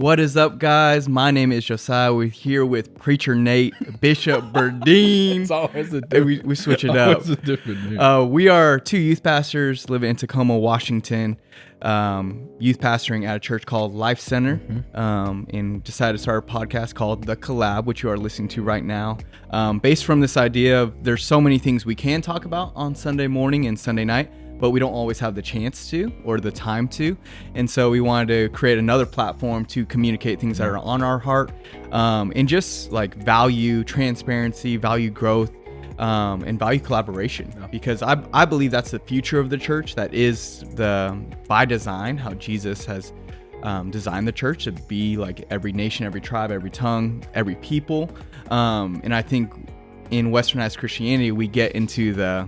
What is up, guys? My name is Josiah. We're here with Preacher Nate, Bishop Birdine. It's always a different, we switch it up. Always a different name. We are two youth pastors living in Tacoma, Washington, youth pastoring at a church called Life Center, and decided to start a podcast called The COLLAB, which you are listening to right now, based from this idea of there's so many things we can talk about on Sunday morning and Sunday night, but we don't always have the chance to or the time to. And so we wanted to create another platform to communicate things that are on our heart, and just like value transparency, value growth, and value collaboration, because I believe that's the future of the church. That is by design how Jesus has designed the church to be like every nation, every tribe, every tongue, every people. And I think in westernized Christianity, we get into the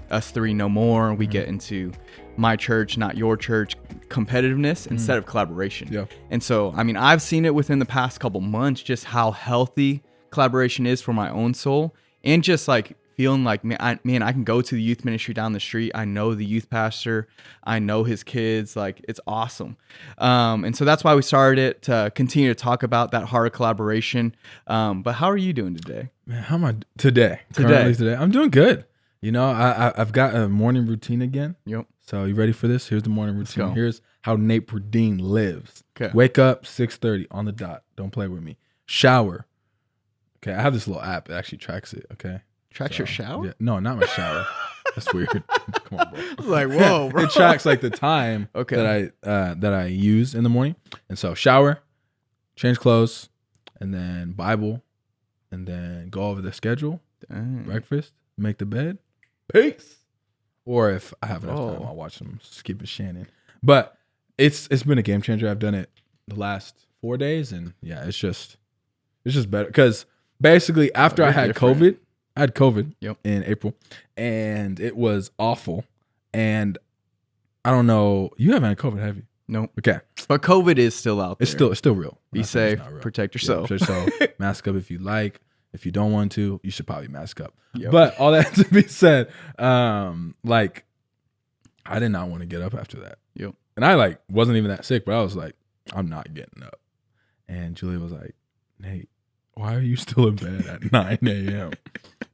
us three no more. We get into my church, not your church, competitiveness instead of collaboration. Yeah. And so, I mean, I've seen it within the past couple months, just how healthy collaboration is for my own soul, and just like feeling like, man, I can go to the youth ministry down the street. I know the youth pastor. I know his kids. Like, it's awesome. And so that's why we started it, to continue to talk about that heart of collaboration. But how are you doing today? Man, how am I today? Today, I'm doing good. You know, I've got a morning routine again. Yep. So you ready for this? Here's the morning routine. Here's how Nate Birdine lives. Okay. Wake up 6:30 on the dot. Don't play with me. Shower. Okay, I have this little app that actually tracks it. Okay. Tracks your shower? Yeah, no, not my shower. That's weird. Come on, bro. I was like, whoa, bro. It tracks like the time that I use in the morning. And so shower, change clothes, and then Bible, and then go over the schedule, breakfast, make the bed, peace. Or if I have enough time, I'll watch some Skip and Shannon. But it's been a game changer. I've done it the last 4 days, and yeah, it's just better, because basically after I had COVID in April, and it was awful. And I don't know, you haven't had COVID, have you? Nope. Okay. But COVID is still out there. It's still real. Be safe, protect yourself. Yeah, so mask up if you like. If you don't want to, you should probably mask up. Yep. But all that to be said, like, I did not want to get up after that. Yep. And I wasn't even that sick, but I was like, I'm not getting up. And Julia was like, Nate, why are you still in bed at 9 a.m.?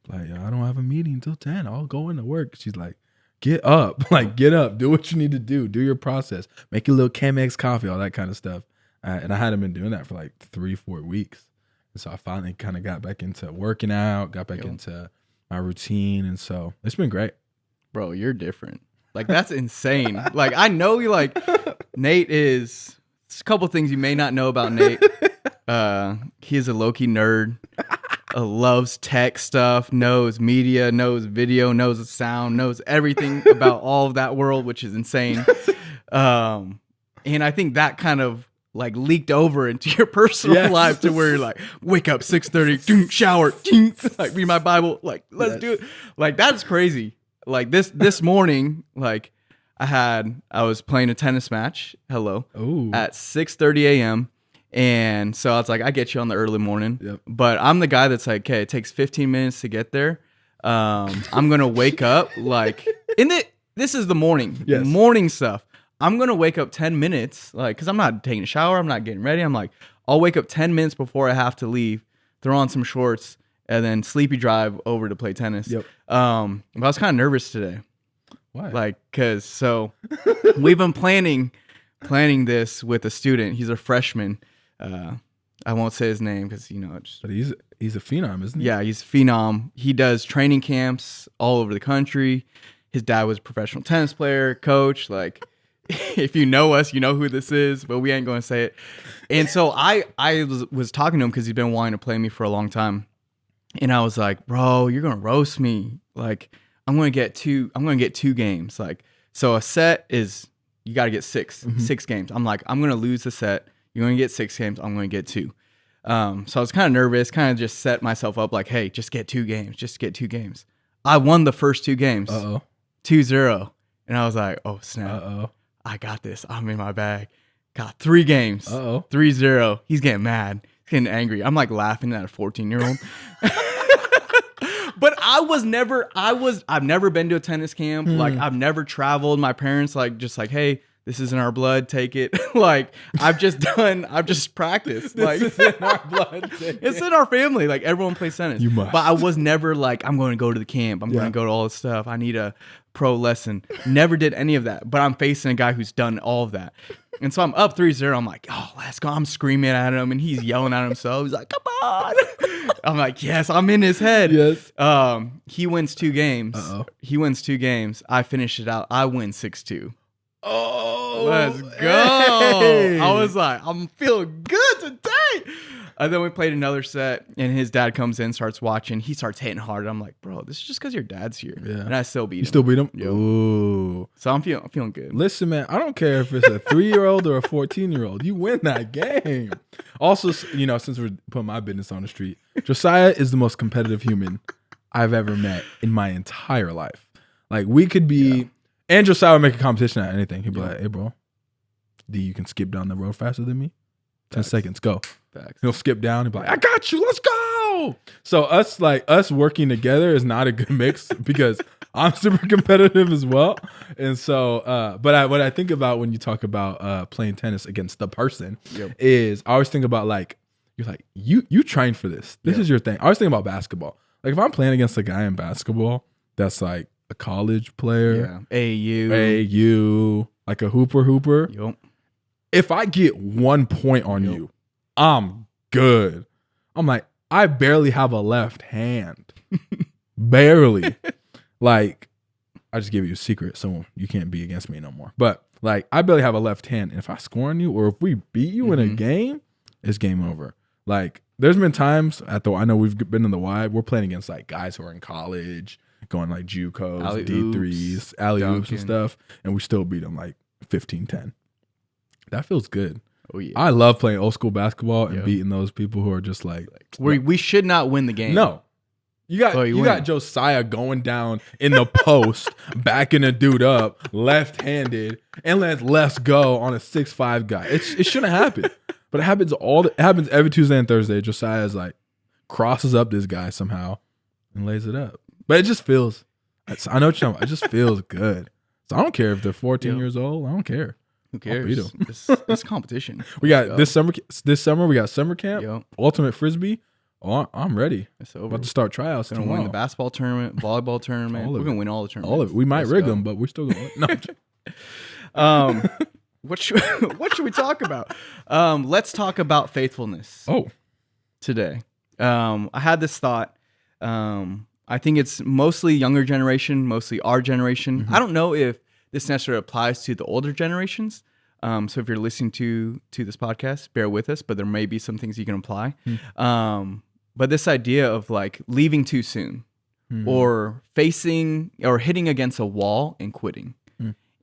Like, I don't have a meeting until 10. I'll go into work. She's like, get up. Like, get up. Do what you need to do. Do your process. Make your little Chemex coffee, all that kind of stuff. And I hadn't been doing that for like 3-4 weeks. And so I finally kind of got back into working out, got back into my routine. And so it's been great. Bro, you're different. Like, that's insane. Like, I know you, like, Nate is, there's a couple things you may not know about Nate. He is a low-key nerd, loves tech stuff, knows media, knows video, knows the sound, knows everything about all of that world, which is insane. And I think that kind of like leaked over into your personal life, to where you're like, wake up 6:30, shower, like read my Bible, like let's do it. Like, that's crazy. Like this morning, like I was playing a tennis match. At 6:30 a.m. And so I was like, I get you on the early morning. Yep. But I'm the guy that's like, okay, it takes 15 minutes to get there. I'm gonna wake up like this is the morning. Yes. Morning stuff. I'm going to wake up 10 minutes, like, because I'm not taking a shower. I'm not getting ready. I'm like, I'll wake up 10 minutes before I have to leave, throw on some shorts, and then sleepy drive over to play tennis. Yep. But I was kind of nervous today. Why? Like, because we've been planning this with a student. He's a freshman. I won't say his name because, But he's a phenom, isn't he? Yeah, he's a phenom. He does training camps all over the country. His dad was a professional tennis player, coach, like... If you know us, you know who this is, but we ain't going to say it. And so I was talking to him because he's been wanting to play me for a long time. And I was like, bro, you're going to roast me. Like, I'm going to get two games. Like, so a set is, you got to get six games. I'm like, I'm going to lose the set. You're going to get 6 games. I'm going to get 2. So I was kind of nervous, kind of just set myself up like, hey, just get 2 games. Just get 2 games. I won the first 2 games. 2-0. And I was like, oh, snap. I got this. I'm in my bag. Got 3 games. 3-0. He's getting mad. He's getting angry. I'm like laughing at a 14-year-old. But I've never been to a tennis camp. Like, I've never traveled. My parents just like, hey, this isn't our blood, take it. Like, I've just practiced. Like, this is in our blood. It's in our family. Like, everyone plays tennis. You must. But I was never like, I'm going to go to the camp. I'm going to go to all this stuff. I need a pro lesson. Never did any of that. But I'm facing a guy who's done all of that. And so I'm up 3-0. I'm like, oh, let's go. I'm screaming at him, and he's yelling at himself. He's like, come on. I'm like, yes, I'm in his head. Yes. He wins 2 games. He wins 2 games. I finish it out. I win 6-2. Oh, let's go. Hey. I was like, I'm feeling good today. And then we played another set, and his dad comes in, starts watching. He starts hitting hard. I'm like, bro, this is just because your dad's here. Yeah. And I still beat him. You still beat him? Yep. Ooh. So I'm feeling good. Listen, man, I don't care if it's a 3-year-old or a 14-year-old. You win that game. Also, you know, since we're putting my business on the street, Josiah is the most competitive human I've ever met in my entire life. Like, we could be, and Josiah would make a competition at anything. He'd be like, hey, bro, do you can skip down the road faster than me? 10 seconds, go. Facts. He'll skip down and be like, I got you, let's go. So us working together is not a good mix because I'm super competitive as well. And so, but what I think about when you talk about playing tennis against the person is I always think about like, you're like, you trained for this. This is your thing. I always think about basketball. Like if I'm playing against a guy in basketball that's like a college player, AAU, like a hooper. Yep. If I get 1 point on you, I'm good. I'm like, I barely have a left hand. Barely. Like, I just gave you a secret, so you can't be against me no more. But like, I barely have a left hand. And if I score on you or if we beat you in a game, it's game over. Like, there's been times I know we've been in the Y, we're playing against like guys who are in college, going like JUCOs, D3s, alley-oops and stuff, and we still beat them like 15-10. That feels good. Oh yeah. I love playing old school basketball and beating those people who are just like we should not win the game. No. You got Josiah going down in the post, backing a dude up, left-handed, and let's go on a 6'5" guy. It shouldn't happen. But it happens every Tuesday and Thursday. Josiah's like crosses up this guy somehow and lays it up. But it just feels, I know what you're talking about. It just feels good. So I don't care if they're 14 years old. I don't care. Who cares? This competition. We got this summer we got summer camp, ultimate frisbee. Oh, I'm ready. It's over. About to start tryouts tomorrow. Gonna win the basketball tournament, volleyball tournament. We're gonna win all the tournaments. All of it. We might rig them, but we're still gonna win. No. What should we talk about? Let's talk about faithfulness. Today. I had this thought. I think it's mostly younger generation, mostly our generation. I don't know if this necessarily applies to the older generations. So if you're listening to this podcast, bear with us, but there may be some things you can apply. But this idea of like leaving too soon or facing or hitting against a wall and quitting.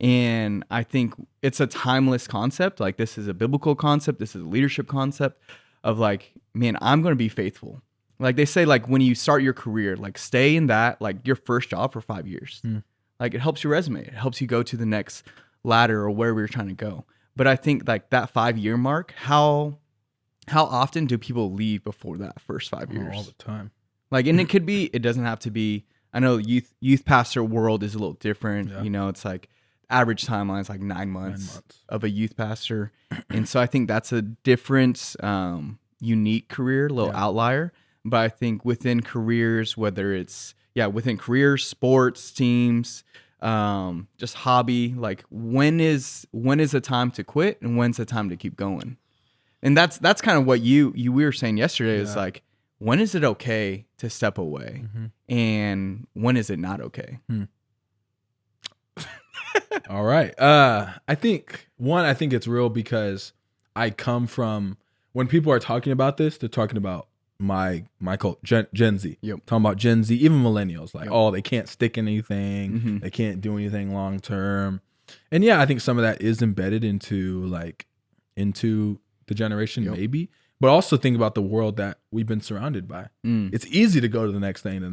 And I think it's a timeless concept. Like this is a biblical concept. This is a leadership concept of like, man, I'm going to be faithful. Like they say, like when you start your career, like stay in that, like your first job for 5 years. Like it helps your resume. It helps you go to the next ladder or wherever you're trying to go. But I think like that 5-year mark, how often do people leave before that first 5 years? All the time. Like, and it doesn't have to be, I know youth pastor world is a little different. You know, it's like average timeline is like 9 months of a youth pastor. And so I think that's a different, unique career, a little outlier. But I think within careers, whether it's, within careers, sports, teams, just hobby, like when is the time to quit and when's the time to keep going? And that's kind of what we were saying yesterday is like, when is it okay to step away and when is it not okay? All right. I think it's real because I come from, when people are talking about this, they're talking about my cult, Gen Z. Talking about Gen Z, even millennials, like, they can't stick anything. They can't do anything long term. And I think some of that is embedded into the generation, maybe. But also think about the world that we've been surrounded by. It's easy to go to the next thing.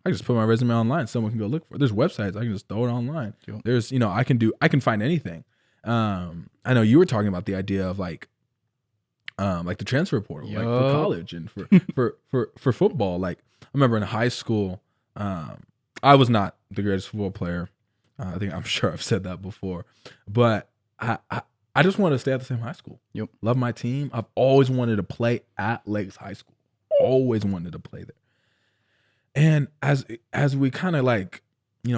I just put my resume online. Someone can go look for it. There's websites. I can just throw it online. There's, I can find anything. I know you were talking about the idea of like the transfer portal, like for college and for football. Like I remember in high school, I was not the greatest football player. I'm sure I've said that before, but I just wanted to stay at the same high school. Yep. Love my team. I've always wanted to play at Lakes High School. Always wanted to play there. And as we kind of like,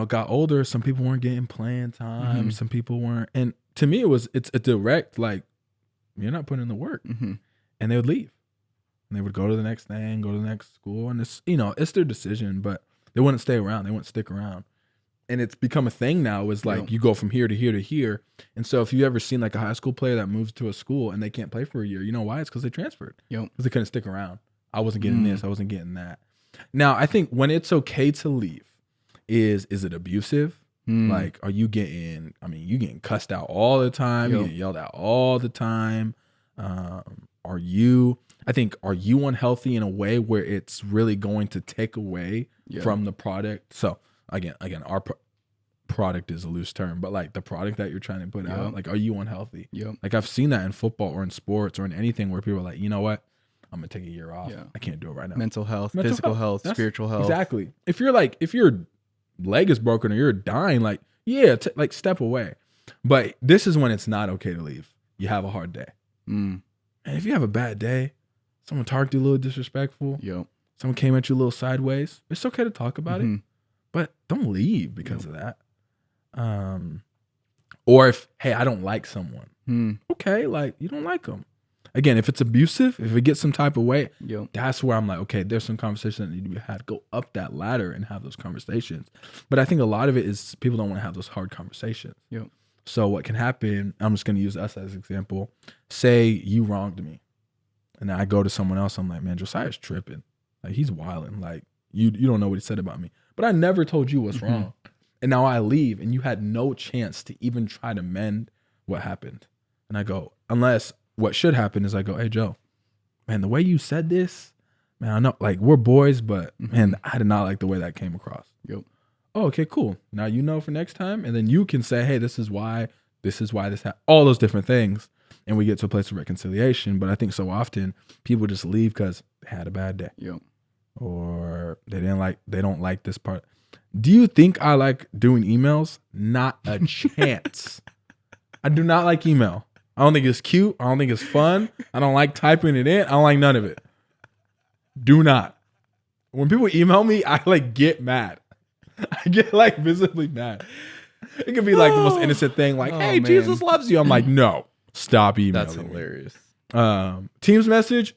got older, some people weren't getting playing time. Some people weren't. And to me, it's a direct, like, you're not putting in the work. And they would leave. And they would go to the next thing, go to the next school. And it's, it's their decision, but they wouldn't stay around. They wouldn't stick around. And it's become a thing now is like, you go from here to here to here. And so if you ever seen like a high school player that moves to a school and they can't play for a year, you know why? It's because they transferred. Because they couldn't stick around. I wasn't getting this. I wasn't getting that. Now, I think when it's okay to leave, is it abusive? Like, are you getting, you getting cussed out all the time? You getting yelled at all the time? Are you unhealthy in a way where it's really going to take away from the product? So again, our product is a loose term, but like the product that you're trying to put out, like, are you unhealthy? Like I've seen that in football or in sports or in anything where people are like, you know what? I'm gonna take a year off. I can't do it right now. Mental health, physical health, spiritual health. Exactly. If your leg is broken or you're dying, like, like step away. But this is when it's not okay to leave. You have a hard day. And if you have a bad day, someone talked to you a little disrespectful. Someone came at you a little sideways. It's okay to talk about it, but don't leave because of that. Or if, hey, I don't like someone. Okay, like you don't like them. Again, if it's abusive, if it gets some type of way, that's where I'm like, okay, there's some conversations that need to be had. Go up that ladder and have those conversations. But I think a lot of it is people don't want to have those hard conversations. So what can happen, I'm just going to use us as an example. Say you wronged me. And then I go to someone else. I'm like, man, Josiah's tripping. Like, he's wilding. Like, you don't know what he said about me. But I never told you what's wrong. And now I leave, and you had no chance to even try to mend what happened. And I go, unless... what should happen is I go, hey, Joe, man, the way you said this, man, I know, like, we're boys, but, man, I did not like the way that came across. Oh, okay, cool. Now you know for next time. And then you can say, hey, this is why this happened. All those different things. And we get to a place of reconciliation. But I think so often people just leave because they had a bad day. Or they don't like this part. Do you think I like doing emails? Not a chance. I do not like email. I don't think it's cute. I don't think it's fun. I don't like typing it in. I don't like none of it. Do not. When people email me, I like get mad. I get like visibly mad. It could be like the most innocent thing, like, hey, man, Jesus loves you. I'm like, no, stop emailing. That's hilarious. Teams message,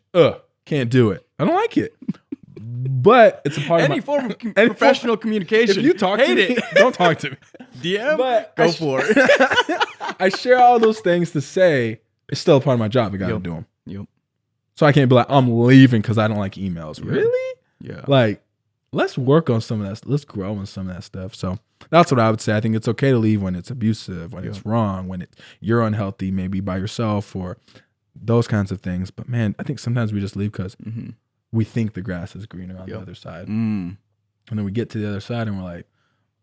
can't do it. I don't like it. But it's a part of form of professional communication. If you talk to me, don't talk to me. DM, but go for it. I share all those things to say it's still a part of my job. I got to do them. So I can't be like, I'm leaving because I don't like emails. Really? Like, let's work on some of that. Let's grow on some of that stuff. So that's what I would say. I think it's okay to leave when it's abusive, when it's wrong, when you're unhealthy, maybe by yourself or those kinds of things. But man, I think sometimes we just leave because we think the grass is greener on the other side. And then we get to the other side and we're like,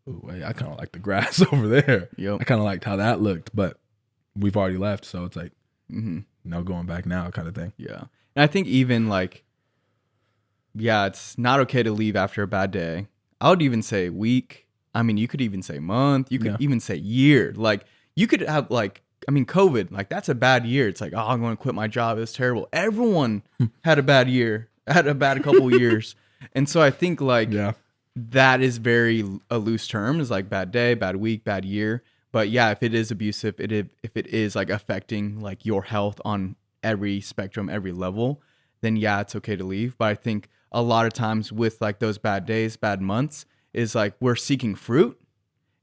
ooh, wait, I kind of like the grass over there. I kind of liked how that looked, but we've already left. So it's like, no going back now kind of thing. And I think even like, it's not okay to leave after a bad day. I would even say week. I mean, you could even say month. You could even say year. Like, you could have like, COVID, like that's a bad year. It's like, oh, I'm going to quit my job. It's terrible. Everyone had a bad year, had a bad couple years. And so I think like that is very a loose term. Is like bad day, bad week, bad year. But if it is abusive, if it is like affecting like your health on every spectrum, every level, then it's okay to leave. But I think a lot of times with like those bad days, bad months, is like we're seeking fruit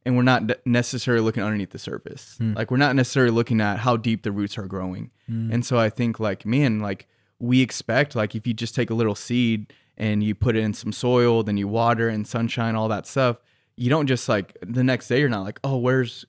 and we're not necessarily looking underneath the surface. Like we're not necessarily looking at how deep the roots are growing. And so I think like, man, like we expect like if you just take a little seed and you put it in some soil, then you water and sunshine, all that stuff, you don't just like the next day you're not like, oh, where is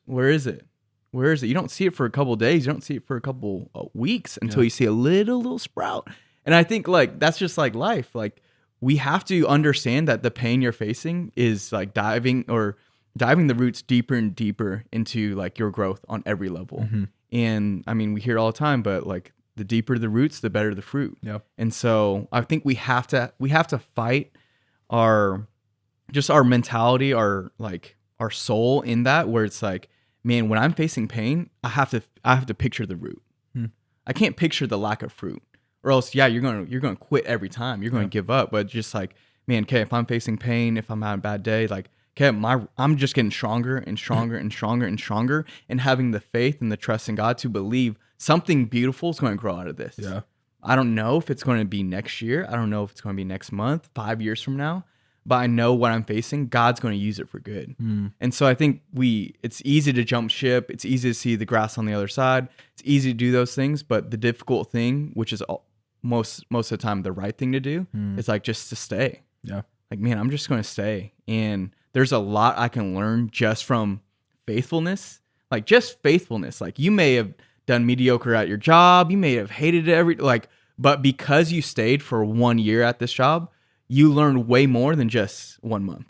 it? Where is it? You don't see it for a couple of days. You don't see it for a couple of weeks until you see a little sprout. And I think like that's just like life. Like we have to understand that the pain you're facing is like diving the roots deeper and deeper into like your growth on every level. And I mean, we hear it all the time, but like the deeper the roots, the better the fruit. And so I think we have to fight our mentality, our soul in that, where it's like, man, when I'm facing pain, I have to picture the root. I can't picture the lack of fruit, or else, yeah, you're gonna quit every time. You're gonna give up. But just like, man, okay, if I'm facing pain, if I'm having a bad day, like, okay, I'm just getting stronger and stronger and stronger and stronger, and having the faith and the trust in God to believe something beautiful is going to grow out of this. Yeah. I don't know if it's going to be next year. I don't know if it's going to be next month, 5 years from now. But I know what I'm facing, God's going to use it for good. And so I think it's easy to jump ship. It's easy to see the grass on the other side. It's easy to do those things. But the difficult thing, which is most of the time the right thing to do, is like just to stay. Yeah. Like, man, I'm just going to stay. And there's a lot I can learn just from faithfulness. Like, just faithfulness. Like, you may have done mediocre at your job. You may have hated it but because you stayed for 1 year at this job, you learn way more than just 1 month,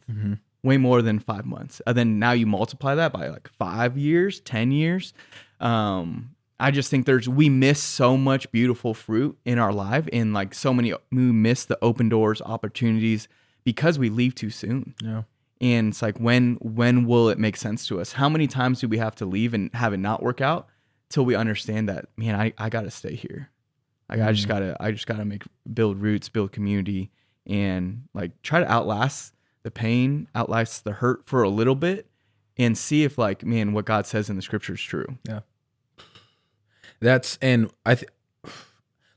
way more than 5 months. And then now you multiply that by like 5 years, 10 years. I just think we miss so much beautiful fruit in our life, and like we miss the open doors, opportunities, because we leave too soon. Yeah. And it's like, when will it make sense to us? How many times do we have to leave and have it not work out till we understand that, man, I got to stay here. Like, I just gotta build roots, build community, and like try to outlast the pain, outlast the hurt for a little bit, and see if, like, man, what God says in the scripture is true. Yeah. Let me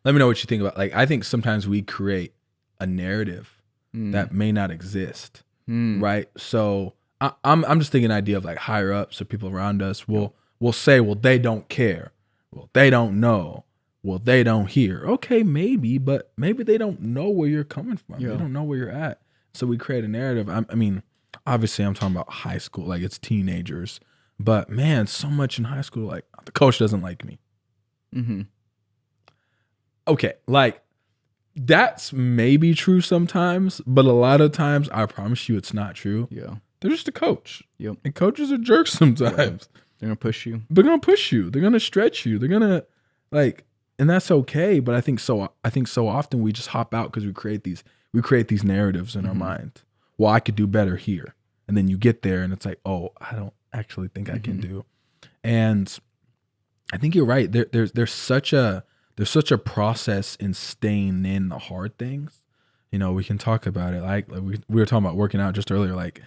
know what you think about, like, I think sometimes we create a narrative that may not exist. Right. So I'm just thinking an idea of like higher ups or people around us will say, well, they don't care. Well, they don't know. Well, they don't hear. Okay, maybe, but maybe they don't know where you're coming from. Yeah. They don't know where you're at. So we create a narrative. I mean, obviously I'm talking about high school, like it's teenagers, but man, so much in high school, like the coach doesn't like me. Okay. Like, that's maybe true sometimes, but a lot of times, I promise you, it's not true. Yeah, they're just a coach. Yep, and coaches are jerks sometimes. Yeah. They're gonna push you. They're gonna push you. They're gonna stretch you. They're gonna and that's okay. But I think so often we just hop out because we create these narratives in our mind. Well, I could do better here, and then you get there, and it's like, oh, I don't actually think I can do. And I think you're right. There's such a process in staying in the hard things. You know, we can talk about it. Like we were talking about working out just earlier. Like,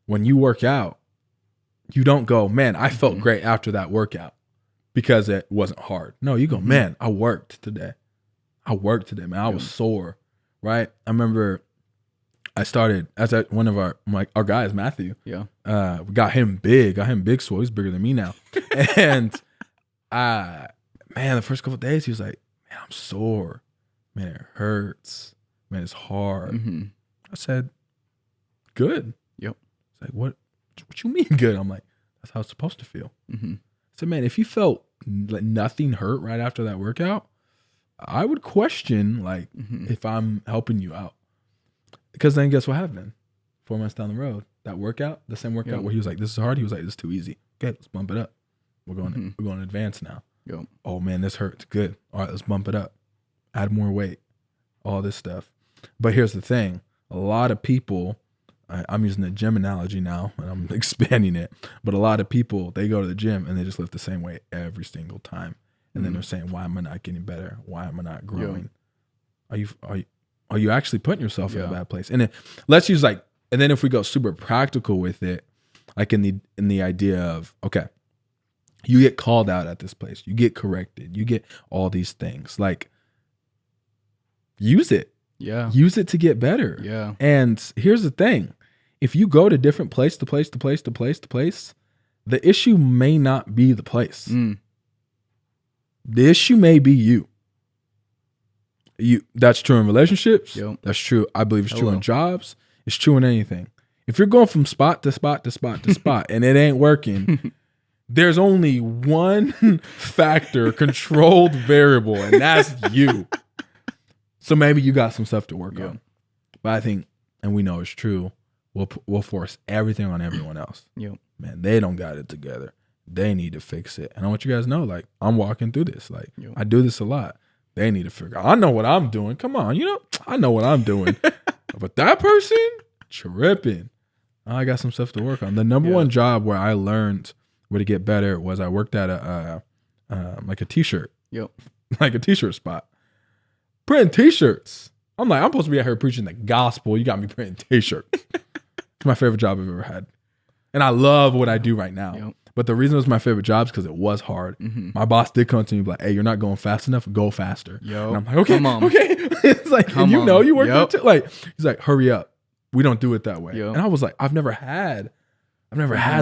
when you work out, you don't go, man, I felt great after that workout because it wasn't hard. No, you go, man, I worked today, man. I was sore, right? I remember I started as one of our guys, Matthew. Yeah. We got him big swole. He's bigger than me now. And man, the first couple of days, he was like, man, I'm sore. Man, it hurts. Man, it's hard. I said, good. Yep. It's like, what you mean good? I'm like, that's how it's supposed to feel. I said, man, if you felt like nothing hurt right after that workout, I would question, like, if I'm helping you out. Because then guess what happened? 4 months down the road, that workout, the same workout where he was like, this is hard. He was like, this is too easy. Okay, let's bump it up. We're going to advance now. Yep. Oh man, this hurts. Good. All right, let's bump it up. Add more weight. All this stuff. But here's the thing. A lot of people, I'm using the gym analogy now, and I'm expanding it. But a lot of people, they go to the gym and they just lift the same weight every single time. And then they're saying, why am I not getting better? Why am I not growing? Are you actually putting yourself in a bad place? And let's use and then if we go super practical with it, like in the idea of, okay, you get called out at this place, you get corrected, you get all these things. Like, use it. Yeah. Use it to get better. Yeah. And here's the thing. If you go to different place to place, the issue may not be the place. The issue may be you. That's true in relationships. Yep. That's true. I believe it's true in jobs. It's true in anything. If you're going from spot to spot to spot to spot and it ain't working, there's only one factor, controlled variable, and that's you. So maybe you got some stuff to work on. But I think, and we know it's true, we'll force everything on everyone else. Yep. Man, they don't got it together. They need to fix it. And I want you guys to know, like, I'm walking through this. Like, I do this a lot. They need to figure out. I know what I'm doing. Come on, I know what I'm doing. But that person, tripping. I got some stuff to work on. The number one job where I learned where to get better was I worked at a like a t-shirt, Yep. like a t-shirt spot, printing t-shirts. I'm like, I'm supposed to be out here preaching the gospel. You got me printing t-shirts. It's my favorite job I've ever had, and I love what I do right now. Yep. But the reason it was my favorite job is because it was hard. My boss did come to me like, "Hey, you're not going fast enough. Go faster." Yo, and I'm like, "Okay, come on. okay." It's like, and you know, you work there too. Like, he's like, "Hurry up. We don't do it that way." Yep. And I was like, I've never had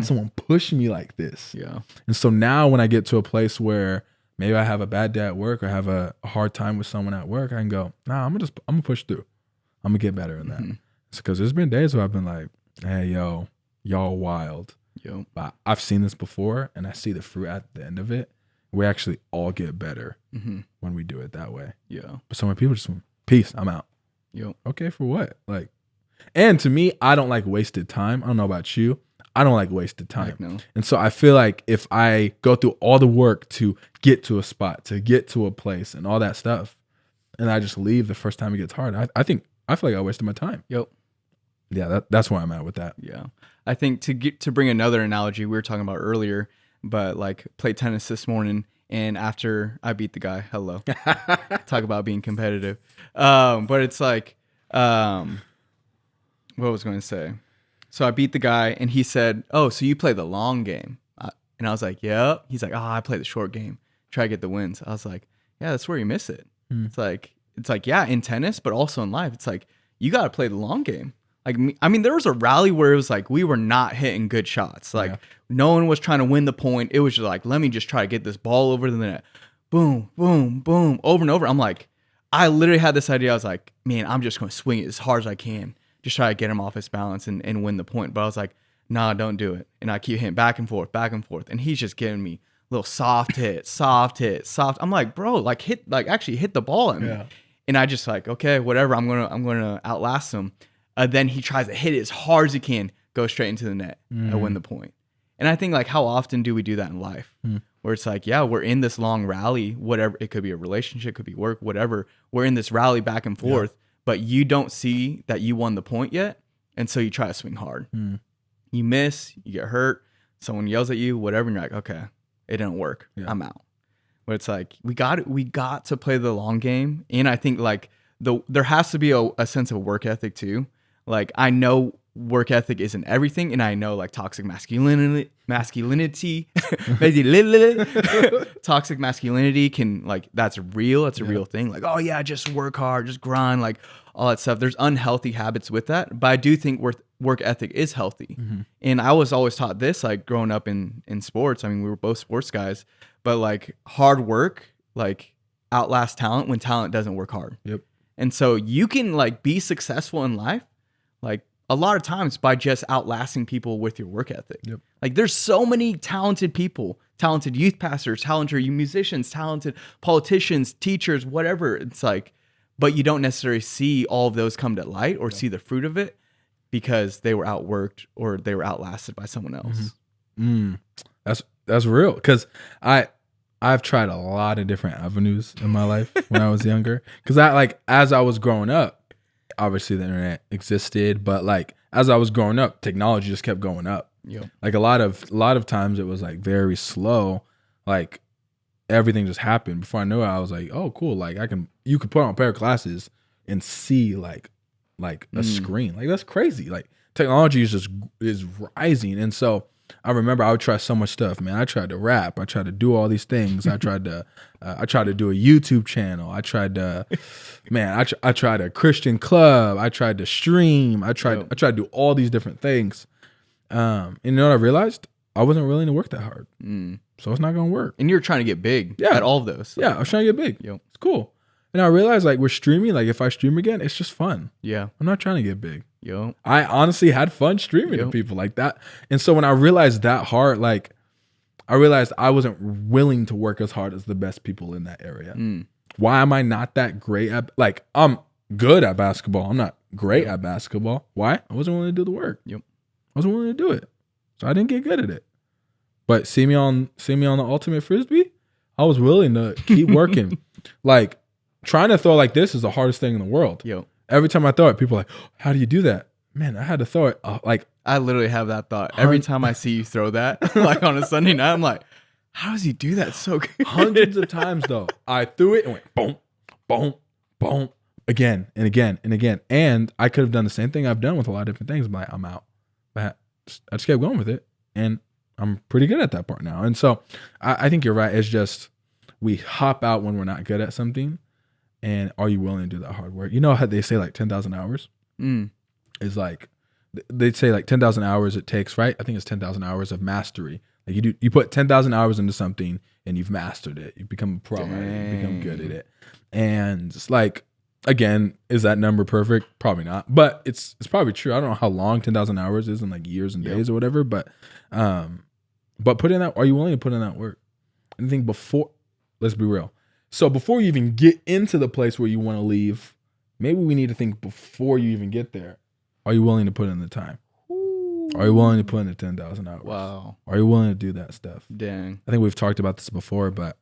someone push me like this. Yeah. And so now when I get to a place where maybe I have a bad day at work or have a hard time with someone at work, I can go, nah, I'm gonna push through. I'm gonna get better in that. It's because there's been days where I've been like, hey, yo, y'all wild. Yep. But I've seen this before, and I see the fruit at the end of it. We actually all get better when we do it that way. Yeah. But so many people just went, peace, I'm out. Yep. Okay, for what? Like, and to me, I don't like wasted time. I don't know about you. I don't like wasted time. No. And so I feel like if I go through all the work to get to a spot, to get to a place and all that stuff, and I just leave the first time it gets hard, I feel like I wasted my time. Yep. Yeah, that's where I'm at with that. Yeah. I think to bring another analogy we were talking about earlier, but like played tennis this morning, and after I beat the guy, hello. Talk about being competitive. But it's like, what was I going to say? So I beat the guy, and he said, "Oh, so you play the long game?" And I was like, "Yep." He's like, "Oh, I play the short game. Try to get the wins." I was like, "Yeah, that's where you miss it." It's like, yeah, in tennis, but also in life. It's like, you got to play the long game. Like, I mean, there was a rally where it was like, we were not hitting good shots. Like, no one was trying to win the point. It was just like, let me just try to get this ball over the net. Boom, boom, boom, over and over. I'm like, I literally had this idea. I was like, man, I'm just going to swing it as hard as I can. Just try to get him off his balance and win the point. But I was like, nah, don't do it. And I keep hitting back and forth. And he's just giving me little soft hit. I'm like, bro, like actually hit the ball at me. Yeah. And I just like, okay, whatever. I'm gonna outlast him. Then he tries to hit it as hard as he can, go straight into the net and win the point. And I think like, how often do we do that in life? Where it's like, yeah, we're in this long rally, whatever. It could be a relationship, could be work, whatever. We're in this rally back and forth. But you don't see that you won the point yet, and so you try to swing hard. You miss, you get hurt, someone yells at you, whatever, and you're like, okay, it didn't work. I'm out. But it's like, we got to play the long game, and I think like there has to be a sense of work ethic too. Like, I know work ethic isn't everything, and I know like toxic masculinity toxic masculinity can, like, that's real. That's a real thing. Like, oh yeah, just work hard, just grind, like all that stuff. There's unhealthy habits with that, but I do think work ethic is healthy. And I was always taught this, like growing up in sports. I mean, we were both sports guys, but like hard work like outlasts talent when talent doesn't work hard. And so you can like be successful in life, like a lot of times by just outlasting people with your work ethic. Like, there's so many talented people, talented youth pastors, talented musicians, talented politicians, teachers, whatever. It's like, but you don't necessarily see all of those come to light or see the fruit of it because they were outworked or they were outlasted by someone else. That's real. Because I've tried a lot of different avenues in my life when I was younger. Because as I was growing up, obviously the internet existed, but like as I was growing up, technology just kept going up. Like a lot of times it was like very slow. Like everything just happened. Before I knew it, I was like, oh cool. Like you could put on a pair of glasses and see like a screen. Like, that's crazy. Like, technology is rising. And so I remember I would try so much stuff, man. I tried to rap. I tried to do all these things. I tried to do a YouTube channel. I tried to, I tried a Christian club. I tried to stream. I tried to do all these different things. And you know what I realized? I wasn't willing to work that hard. So it's not going to work. And you're trying to get big at all of those. Yeah, I was trying to get big. It's cool. And I realized, like, we're streaming. Like, if I stream again, it's just fun. I'm not trying to get big. I honestly had fun streaming to people like that. And so when I realized that hard, like, I realized I wasn't willing to work as hard as the best people in that area. Why am I not that great at, like, I'm good at basketball. I'm not great at basketball. Why? I wasn't willing to do the work. I wasn't willing to do it. So I didn't get good at it. But see me on the ultimate frisbee, I was willing to keep working. Like, trying to throw like this is the hardest thing in the world. Every time I throw it, people are like, how do you do that? man, I had to throw it. Like I literally have that thought every time I see you throw that. Like on a Sunday night, I'm like, how does he do that so good? Hundreds of times though, I threw it and went boom, boom, boom, again and again and again. And I could have done the same thing I've done with a lot of different things, but I'm out. But I just kept going with it, and I'm pretty good at that part now. And so I think you're right. It's just we hop out when we're not good at something. And are you willing to do that hard work? You know how they say like 10,000 hours is like, they'd say like 10,000 hours it takes, right? I think it's 10,000 hours of mastery. Like you put 10,000 hours into something and you've mastered it. You become a pro, right? You become good at it. And it's like, again, is that number perfect? Probably not, but it's probably true. I don't know how long 10,000 hours is in like years and days or whatever, but put in that, are you willing to put in that work? And I think before, let's be real. So before you even get into the place where you want to leave, maybe we need to think before you even get there. Are you willing to put in the time? Are you willing to put in the 10,000 hours? Wow. Are you willing to do that stuff? Dang. I think we've talked about this before, but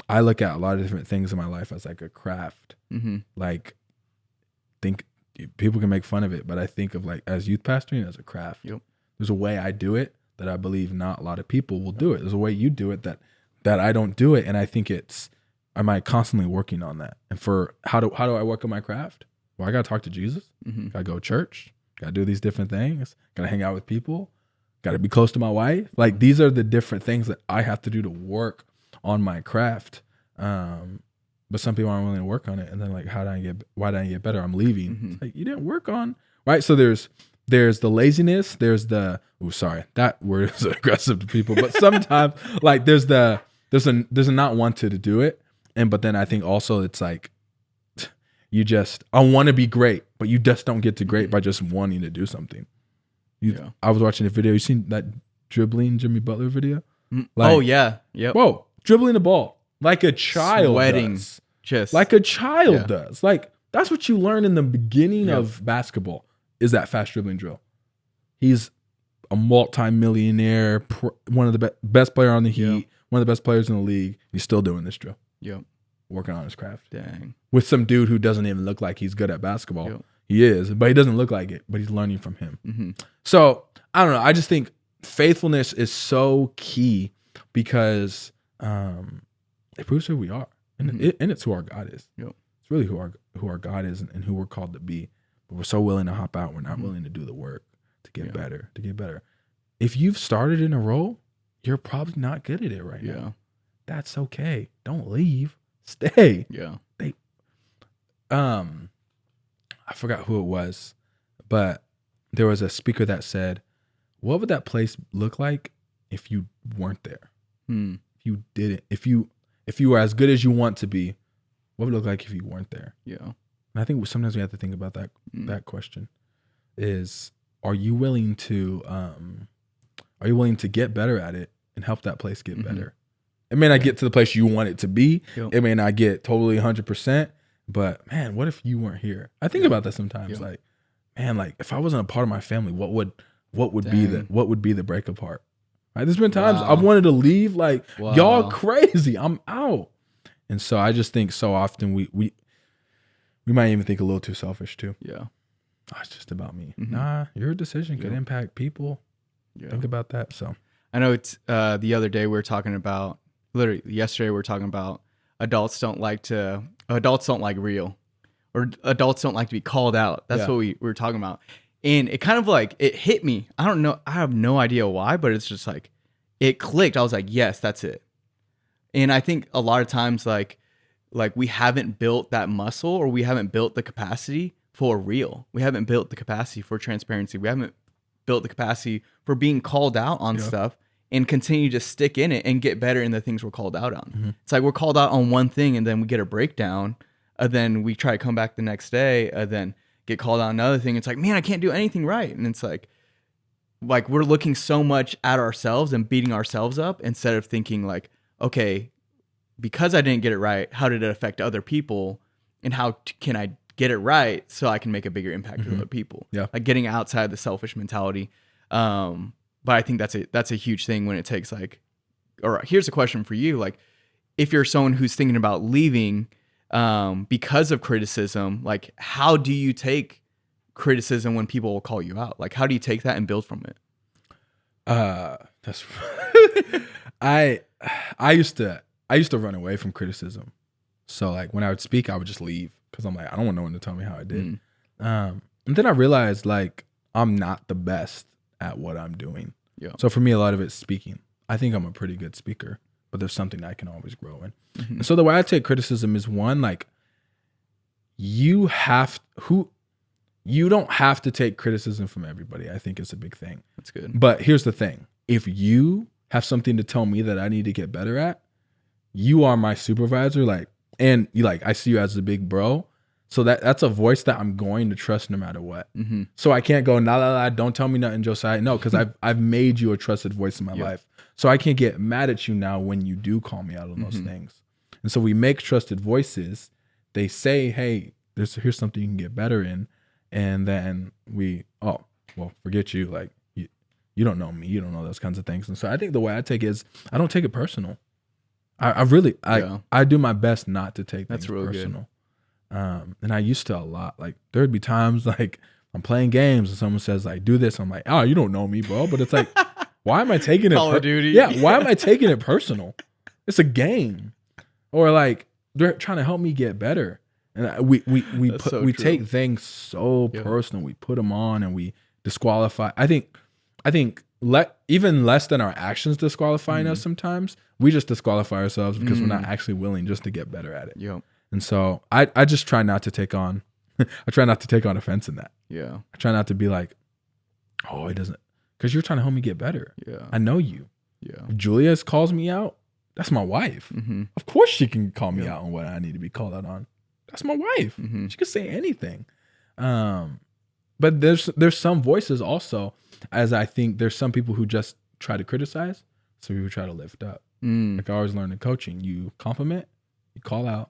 I look at a lot of different things in my life as like a craft. Like, think people can make fun of it, but I think of like as youth pastoring as a craft. There's a way I do it that I believe not a lot of people will do it. There's a way you do it that I don't do it, and I think am I constantly working on that? And for how do I work on my craft? Well, I got to talk to Jesus. Got to go to church. Got to do these different things. Got to hang out with people. Got to be close to my wife. Like, these are the different things that I have to do to work on my craft. But some people aren't willing to work on it. And then like, why did I get better? I'm leaving. It's like, you didn't work on, right? So there's the laziness. There's the, that word is aggressive to people, but sometimes like there's a not want to do it. But then I think also it's like, I want to be great, but you just don't get to great by just wanting to do something. I was watching a video. You seen that dribbling Jimmy Butler video? Like, oh yeah. Yep. Whoa. Dribbling the ball like a child Sweating. does. Just like a child does. Like, that's what you learn in the beginning of basketball is that fast dribbling drill. He's a multi-millionaire, one of the best player on the Heat, one of the best players in the league. He's still doing this drill. Working on his craft. Dang. With some dude who doesn't even look like he's good at basketball. He is, but he doesn't look like it, but he's learning from him. So, I don't know. I just think faithfulness is so key because it proves who we are. And it's who our God is. It's really who our God is and who we're called to be. But we're so willing to hop out. We're not willing to do the work to get better, If you've started in a role, you're probably not good at it right now. That's okay. Don't leave. Stay. I forgot who it was, but there was a speaker that said, what would that place look like if you weren't there? If you didn't, if you were as good as you want to be, what would it look like if you weren't there? And I think sometimes we have to think about that question is, are you willing to get better at it and help that place get better? It may not get to the place you want it to be. It may not get totally 100%, but man, what if you weren't here? I think about that sometimes. Like, man, like if I wasn't a part of my family, what would be the break apart? Right? There's been times I've wanted to leave. Like, y'all crazy. I'm out. And so I just think so often we might even think a little too selfish too. Oh, it's just about me. Nah, your decision could impact people. Think about that. So I know it's the other day we were talking about. Literally yesterday we were talking about adults don't like real, or adults don't like to be called out. That's what we were talking about. And it kind of like, it hit me. I don't know. I have no idea why, but it's just like, it clicked. I was like, yes, that's it. And I think a lot of times like we haven't built that muscle, or we haven't built the capacity for real. We haven't built the capacity for transparency. We haven't built the capacity for being called out on stuff. And continue to stick in it and get better in the things we're called out on. It's like we're called out on one thing and then we get a breakdown, and then we try to come back the next day and then get called out on another thing. It's like, man, I can't do anything right. And it's like we're looking so much at ourselves and beating ourselves up instead of thinking like, okay, because I didn't get it right, how did it affect other people? And how can I get it right so I can make a bigger impact with other people? Like getting outside the selfish mentality. But I think that's a huge thing when it takes like, or here's a question for you. Like, if you're someone who's thinking about leaving because of criticism, like how do you take criticism when people will call you out? Like, how do you take that and build from it? That's I used to run away from criticism. So like when I would speak, I would just leave because I'm like, I don't want no one to tell me how I did. And then I realized like I'm not the best at what I'm doing. Yeah. So for me, a lot of it's speaking. I think I'm a pretty good speaker, but there's something that I can always grow in. And so the way I take criticism is one, like you don't have to take criticism from everybody. I think it's a big thing. That's good. But here's the thing. If you have something to tell me that I need to get better at, you are my supervisor. Like, and you like, I see you as a big bro. So that's a voice that I'm going to trust no matter what. So I can't go, nah, don't tell me nothing, Josiah. No, because I've made you a trusted voice in my life. So I can't get mad at you now when you do call me out on those things. And so we make trusted voices. They say, hey, here's something you can get better in. And then forget you. Like, you don't know me. You don't know those kinds of things. And so I think the way I take it is I don't take it personal. I do my best not to take things personal. Good. And I used to a lot. Like there'd be times like I'm playing games and someone says like, do this. I'm like, oh, you don't know me, bro. But it's like, why am I taking it? Call of Duty. Yeah. Why am I taking it personal? It's a game. Or like they're trying to help me get better. And we take things so personal. We put them on and we disqualify. I think even less than our actions disqualifying us sometimes, we just disqualify ourselves because we're not actually willing just to get better at it. Yep. And so I just try not to take on offense in that. Yeah. I try not to be like, oh, it doesn't, because you're trying to help me get better. Yeah. I know you. Yeah. If Julia calls me out, that's my wife. Of course she can call me out on what I need to be called out on. That's my wife. She can say anything. But there's some voices also, as I think there's some people who just try to criticize, some people try to lift up. Like I always learn in coaching, you compliment, you call out,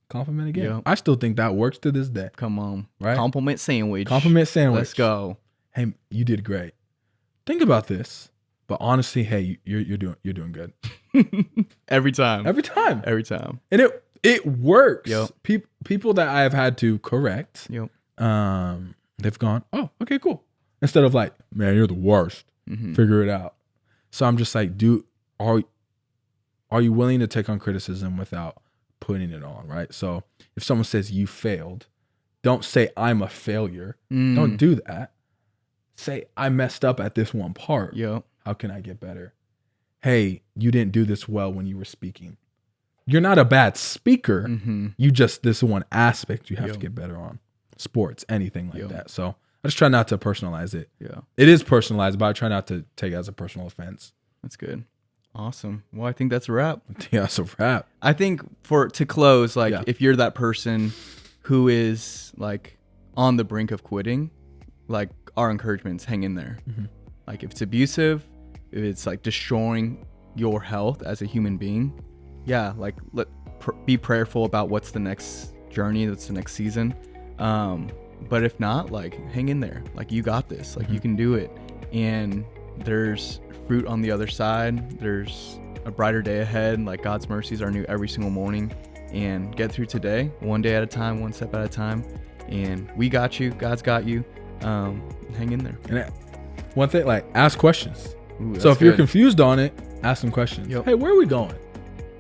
compliment again. Yep. I still think that works to this day. Come on. Right? Compliment sandwich. Let's go. Hey, you did great. Think about this. But honestly, hey, you're doing good. Every time. And it works. Yep. People that I have had to correct, they've gone, oh, okay, cool. Instead of like, man, you're the worst. Figure it out. So I'm just like, are you willing to take on criticism without putting it on, right? So if someone says you failed, don't say I'm a failure. Don't do that. Say I messed up at this one part. Yep. How can I get better? Hey, you didn't do this well when you were speaking. You're not a bad speaker. You just, this one aspect you have to get better on. Sports, anything like that. So I just try not to personalize it. Yeah. It is personalized, but I try not to take it as a personal offense. That's good. Awesome. Well, I think that's a wrap. Yeah, that's a wrap. I think to close, like if you're that person who is like on the brink of quitting, like our encouragements, hang in there. Like if it's abusive, if it's like destroying your health as a human being, like be prayerful about what's the next journey, what's the next season. But if not, like hang in there. Like you got this. Like you can do it. And there's fruit on the other side. There's a brighter day ahead. Like God's mercies are new every single morning. And get through today, one day at a time, one step at a time. And we got you. God's got you. Hang in there. And one thing, like ask questions. Ooh, so if you're confused on it, ask some questions. Hey, where are we going?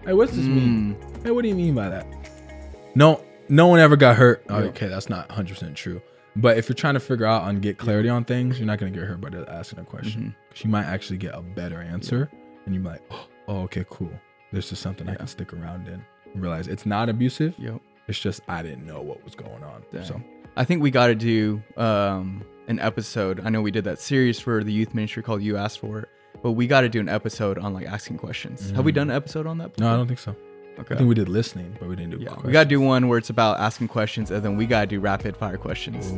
Hey, what's this mean? Hey, what do you mean by that? No one ever got hurt. Okay, that's not 100% true. But if you're trying to figure out and get clarity on things, you're not going to get hurt by asking a question. Because you might actually get a better answer. And you're like, oh, okay, cool. This is something I can stick around in. And realize it's not abusive. It's just I didn't know what was going on. Dang. So I think we got to do an episode. I know we did that series for the youth ministry called You Asked For It. But we got to do an episode on like asking questions. Have we done an episode on that before? No, I don't think so. Okay. I think we did listening, but we didn't do questions. We got to do one where it's about asking questions, and then we got to do rapid fire questions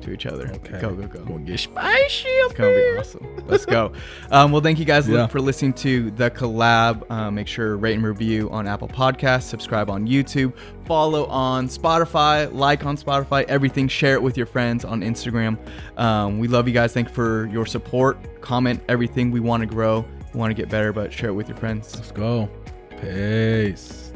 to each other. Okay. Go. We'll get spicy. It's going to be awesome. Let's go. Well, thank you guys for listening to The Collab. Make sure rate and review on Apple Podcasts, subscribe on YouTube, follow on Spotify, like on Spotify, everything. Share it with your friends on Instagram. We love you guys. Thank you for your support. Comment everything. We want to grow. We want to get better, but share it with your friends. Let's go. Peace.